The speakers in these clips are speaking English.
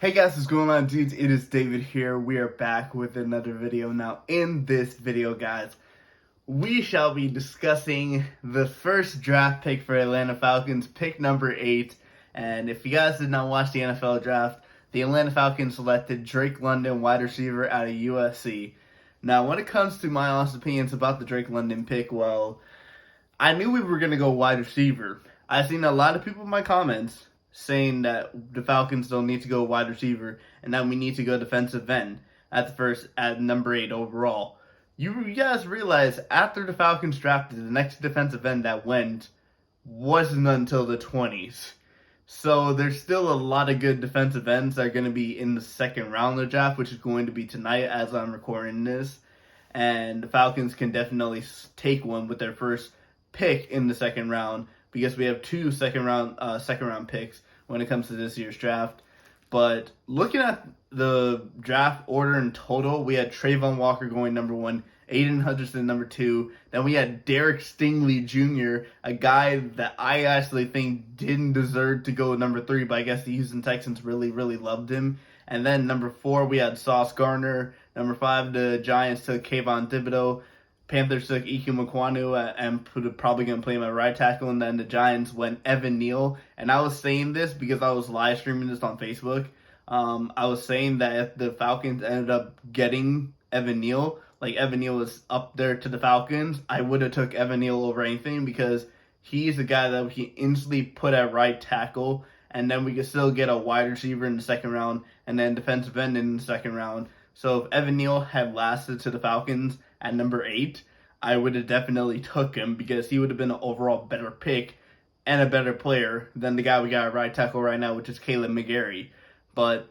Hey guys, what's going on, dudes? It is David here. We are back with another video. Now, in this video, guys, we shall be discussing the first draft pick for Atlanta Falcons, pick number 8. And if you guys did not watch the NFL draft, the Atlanta Falcons selected Drake London, wide receiver out of USC. Now, when it comes to my honest opinions about the Drake London pick, well, I knew we were going to go wide receiver. I've seen a lot of people in my comments saying that the Falcons don't need to go wide receiver and that we need to go defensive end at number 8 overall. You guys realize after the Falcons drafted, the next defensive end that went wasn't until the 20s. So there's still a lot of good defensive ends that are going to be in the second round of the draft, which is going to be tonight as I'm recording this. And the Falcons can definitely take one with their first pick in the second round, because we have two second round picks when it comes to this year's draft. But looking at the draft order in total, we had Trayvon Walker going number 1, Aiden Hutchinson number 2. Then we had Derek Stingley Jr., a guy that I actually think didn't deserve to go number 3, but I guess the Houston Texans really, really loved him. And then number 4, we had Sauce Gardner. Number 5, the Giants took Kayvon Thibodeau. Panthers took Ike Mukwanu and probably going to play him at right tackle. And then the Giants went Evan Neal. And I was saying this because I was live streaming this on Facebook. I was saying that if the Falcons ended up getting Evan Neal, like Evan Neal was up there to the Falcons, I would have took Evan Neal over anything, because he's the guy that we can instantly put at right tackle. And then we could still get a wide receiver in the second round and then defensive end in the second round. So if Evan Neal had lasted to the Falcons at number 8, I would have definitely took him, because he would have been an overall better pick and a better player than the guy we got at right tackle right now, which is Caleb McGarry. But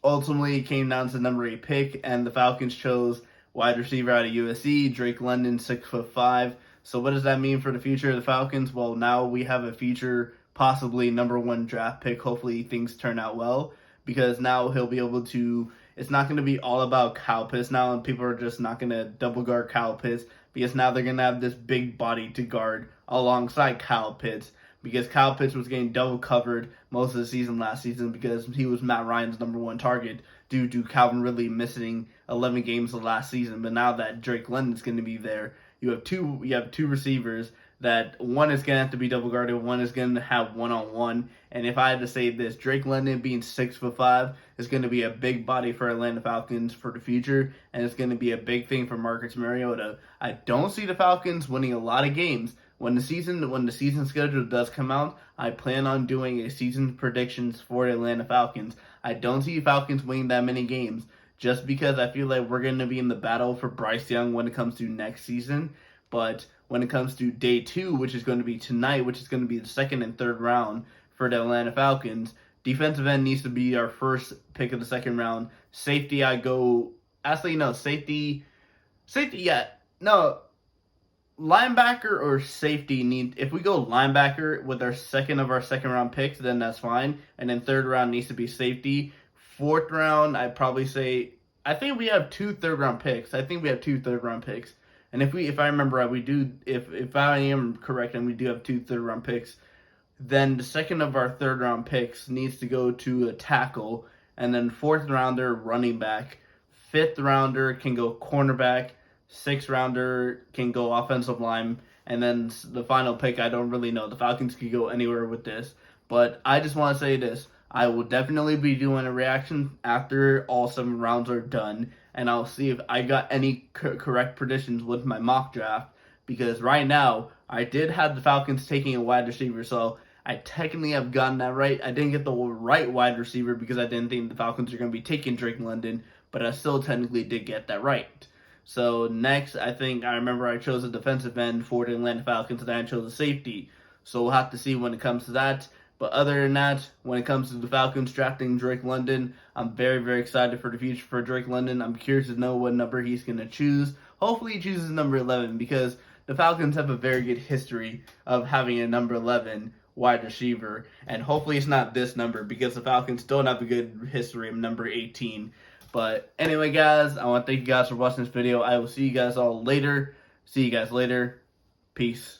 ultimately, it came down to the number 8 pick, and the Falcons chose wide receiver out of USC, Drake London, 6'5". So what does that mean for the future of the Falcons? Well, now we have a future, possibly number 1 draft pick. Hopefully things turn out well, because now he'll be able to. It's not going to be all about Kyle Pitts now, and people are just not going to double guard Kyle Pitts, because now they're going to have this big body to guard alongside Kyle Pitts, because Kyle Pitts was getting double covered most of the season last season because he was Matt Ryan's number 1 target due to Calvin Ridley missing 11 games of last season. But now that Drake London's going to be there, you have two receivers that one is going to have to be double guarded, one is going to have one-on-one. And if I had to say this, Drake London being 6'5" is going to be a big body for Atlanta Falcons for the future, and it's going to be a big thing for Marcus Mariota. I don't see the Falcons winning a lot of games. When the season schedule does come out, I plan on doing a season predictions for the Atlanta Falcons. I don't see Falcons winning that many games, just because I feel like we're going to be in the battle for Bryce Young when it comes to next season. But when it comes to day 2, which is going to be tonight, which is going to be the second and third round for the Atlanta Falcons, defensive end needs to be our first pick of the second round. Safety, linebacker or safety if we go linebacker with our second round picks, then that's fine. And then third round needs to be safety. Fourth round, I'd probably say, I think we have 2 third round picks. And if I remember right, we do, if I am correct, and we do have 2 third round picks, then the second of our third round picks needs to go to a tackle, and then fourth rounder, running back. Fifth rounder can go cornerback. Sixth rounder can go offensive line. And then the final pick, I don't really know. The Falcons could go anywhere with this. But I just want to say this. I will definitely be doing a reaction after all 7 rounds are done, and I'll see if I got any correct predictions with my mock draft, because right now I did have the Falcons taking a wide receiver, so I technically have gotten that right. I didn't get the right wide receiver because I didn't think the Falcons are going to be taking Drake London, but I still technically did get that right. So next, I remember I chose a defensive end for the Atlanta Falcons, and then I chose a safety. So we'll have to see when it comes to that. But other than that, when it comes to the Falcons drafting Drake London, I'm very, very excited for the future for Drake London. I'm curious to know what number he's going to choose. Hopefully he chooses number 11, because the Falcons have a very good history of having a number 11 wide receiver. And hopefully it's not this number, because the Falcons don't have a good history of number 18. But anyway, guys, I want to thank you guys for watching this video. I will see you guys all later. See you guys later. Peace.